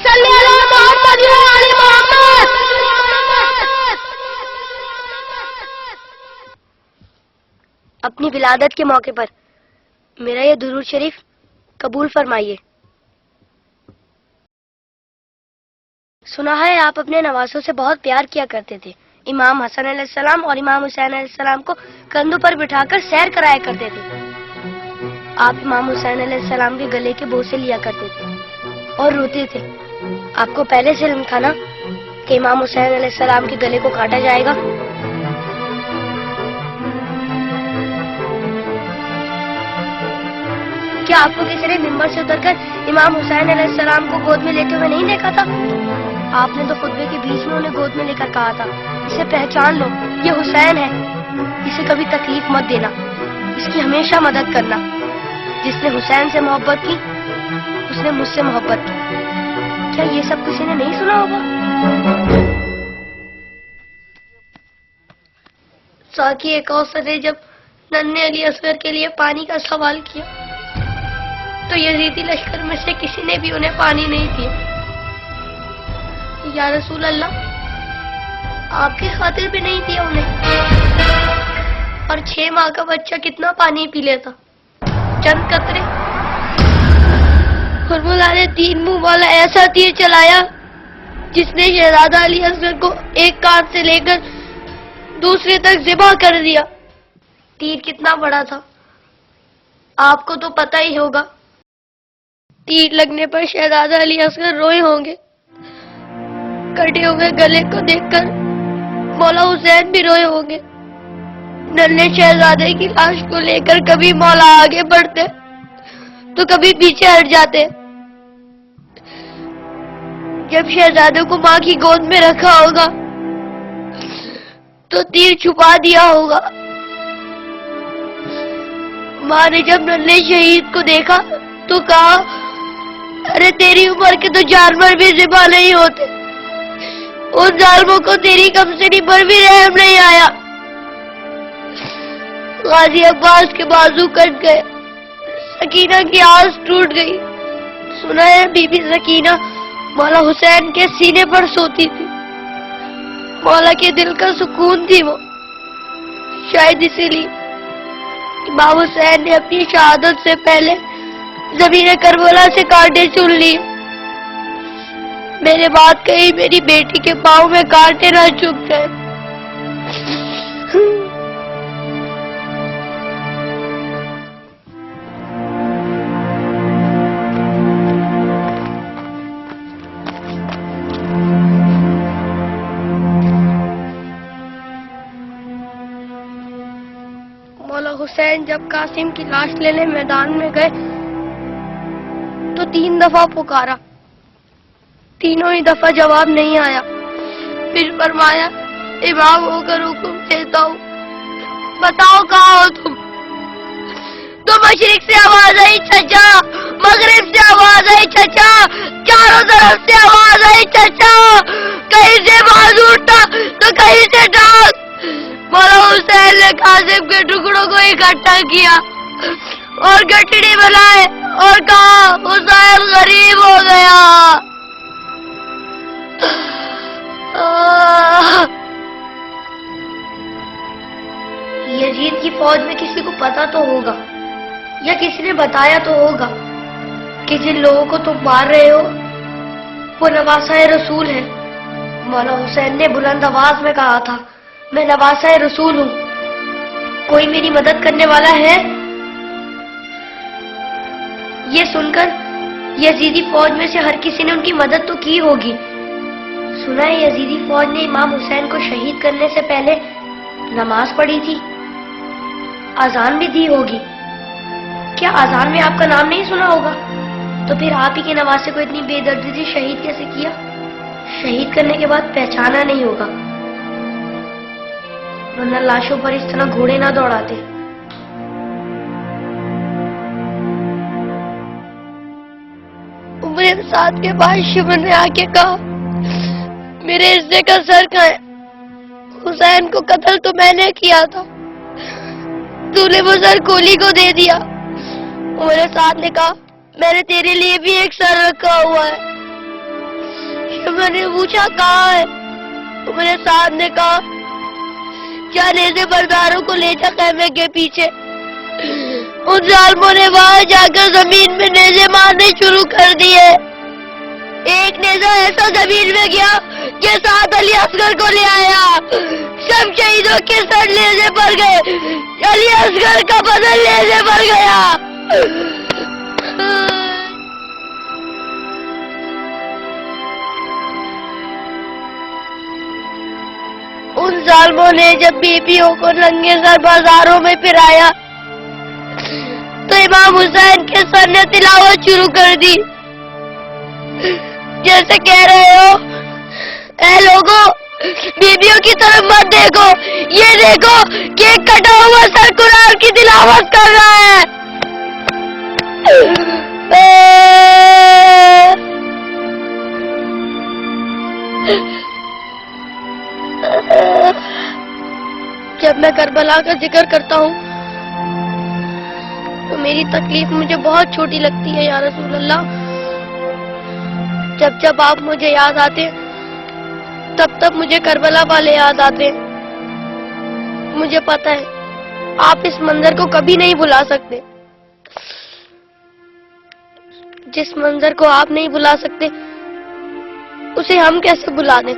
صلی علی محمد و علی محمد. اپنی ولادت کے موقع پر میرا یہ درود شریف قبول فرمائیے. سنا ہے آپ اپنے نوازوں سے بہت پیار کیا کرتے تھے. امام حسن علیہ السلام اور امام حسین علیہ السلام کو کندھوں پر بٹھا کر سیر کرایا کرتے تھے. آپ امام حسین علیہ السلام کے گلے کے بوسے لیا کرتے تھے اور روتے تھے. آپ کو پہلے سے علم تھا نا کہ امام حسین علیہ السلام کے گلے کو کاٹا جائے گا؟ کیا آپ کو کسی نے ممبر سے اتر کر امام حسین علیہ السلام کو گود میں لیتے ہوئے نہیں دیکھا تھا؟ آپ نے تو خطبے کے بیچ میں انہیں گود میں لے کر کہا تھا اسے پہچان لو، یہ حسین ہے، اسے کبھی تکلیف مت دینا، اس کی ہمیشہ مدد کرنا. جس نے حسین سے محبت کی اس نے مجھ سے محبت کی. کیا یہ سب کسی نے نہیں سنا ہوگا؟ ساقی کوثر نے جب ننھے علی اصغر کے لیے پانی کا سوال کیا تو یزیدی لشکر میں سے کسی نے بھی انہیں پانی نہیں دیا. یا رسول اللہ، آپ کی خاطر بھی نہیں دیا انہیں. اور 6 ماہ کا بچہ کتنا پانی پی لیتا؟ چند قطرے. کربلا نے 3 منہ والا ایسا تیر چلایا جس نے شہزادہ علی اصغر کو ایک کان سے لے کر دوسرے تک ذبح کر دیا. تیر کتنا بڑا تھا آپ کو تو پتہ ہی ہوگا. تیر لگنے پر شہزادہ علی اصغر روئے ہوں گے. کٹے ہوئے گلے کو دیکھ کر مولا حسین بھی روئے ہوں گے. ننھے شہزادے کی لاش کو لے کر کبھی مولا آگے بڑھتے تو کبھی پیچھے ہٹ جاتے. جب شہزادے کو ماں کی گود میں رکھا ہوگا تو تیر چھپا دیا ہوگا. ماں نے جب ننھے شہید کو دیکھا تو کہا ارے تیری عمر کے تو جانور بھی ذبح نہیں ہوتے، ان ظالموں کو تیری کمسنی پر بھی رحم نہیں آیا. غازی عباس کے بازو کٹ گئے، سکینہ کی آس ٹوٹ گئی. سنا ہے بی بی سکینہ مولا حسین کے سینے پر سوتی تھی. مولا کے دل کا سکون تھی وہ. شاید اسی لیے امام حسین نے اپنی شہادت سے پہلے زمین کربلا سے کانٹے چن لیے. میرے بات کہیں میری بیٹی کے پاؤں میں کانٹے نہ چبھ جائے. مولا حسین جب قاسم کی لاش لینے میدان میں گئے تو 3 دفعہ پکارا. تینوں ہی دفعہ جواب نہیں آیا. پھر فرمایا امام ہو کر حکم دیتا ہوں، بتاؤ کہاں ہو تم؟ تو مشرق سے آواز آئی چچا، مغرب سے آواز آئی چچا، چاروں طرف سے آواز آئی چچا. کہیں سے باز اٹھا تو کہیں سے ڈانگ. مولا حسین نے قاسم کے ٹکڑوں کو اکٹھا کیا اور گٹڑی بنائے اور کہا حسین غریب ہو گیا. یزید کی فوج میں کسی کو پتا تو ہوگا یا کسی نے بتایا تو ہوگا کہ جن لوگوں کو تم مار رہے ہو وہ نواسہ رسول ہے. مولا حسین نے بلند آواز میں کہا تھا میں نواسہ رسول ہوں، کوئی میری مدد کرنے والا ہے؟ یہ سن کر یزیدی فوج میں سے ہر کسی نے ان کی مدد تو کی ہوگی. سنا ہے یزیدی فوج نے امام حسین کو شہید کرنے سے پہلے نماز پڑھی تھی، اذان بھی دی ہوگی. کیا اذان میں آپ کا نام نہیں سنا ہوگا؟ تو پھر آپ ہی کے نواسے کو اتنی بے دردی سے شہید کیسے کیا؟ شہید کرنے کے بعد پہچانا نہیں ہوگا، ورنہ لاشوں پر اس طرح گھوڑے نہ دوڑاتے. عمر سعد کے بعد شمن نے آ کے کہا میرے حصے کا سر کہاں ہے؟ حسین کو قتل تو میں نے کیا تھا، تو نے وہ سر کولی کو دے دیا. عمر سعد نے کہا میں نے تیرے لیے بھی ایک سر رکھا ہوا ہے. میں نے پوچھا کہاں ہے تو میرے ساتھ نے کہا کیا نیزے برداروں کو لے جا خیمے کے پیچھے. ان ظالموں نے وہاں جا کر زمین میں نیزے مارنے شروع کر دیے. ایک نیزہ ایسا زمین میں گیا کہ ساتھ علی اصغر کو لے آیا. سب شہیدوں کے سر نیزے پر گئے. علی اصغر کا بدن نیزے پر گیا. ان ظالموں نے جب بیویوں کو ننگے سر بازاروں میں پھرایا تو امام حسین کے سر نے تلاوت شروع کر دی جیسے کہہ رہے ہو اے لوگوں بیویوں کی طرف مت دیکھو, یہ دیکھو کہ ایک کٹا ہوا سر قرآن کی تلاوت کر رہا ہے. جب میں کربلا کا ذکر کرتا ہوں تو میری تکلیف مجھے بہت چھوٹی لگتی ہے یا رسول اللہ. جب جب آپ مجھے یاد آتے تب تب مجھے کربلا والے یاد آتے. مجھے پتا ہے آپ اس منظر کو کبھی نہیں بھلا سکتے. جس منظر کو آپ نہیں بھلا سکتے اسے ہم کیسے بھلا دیں.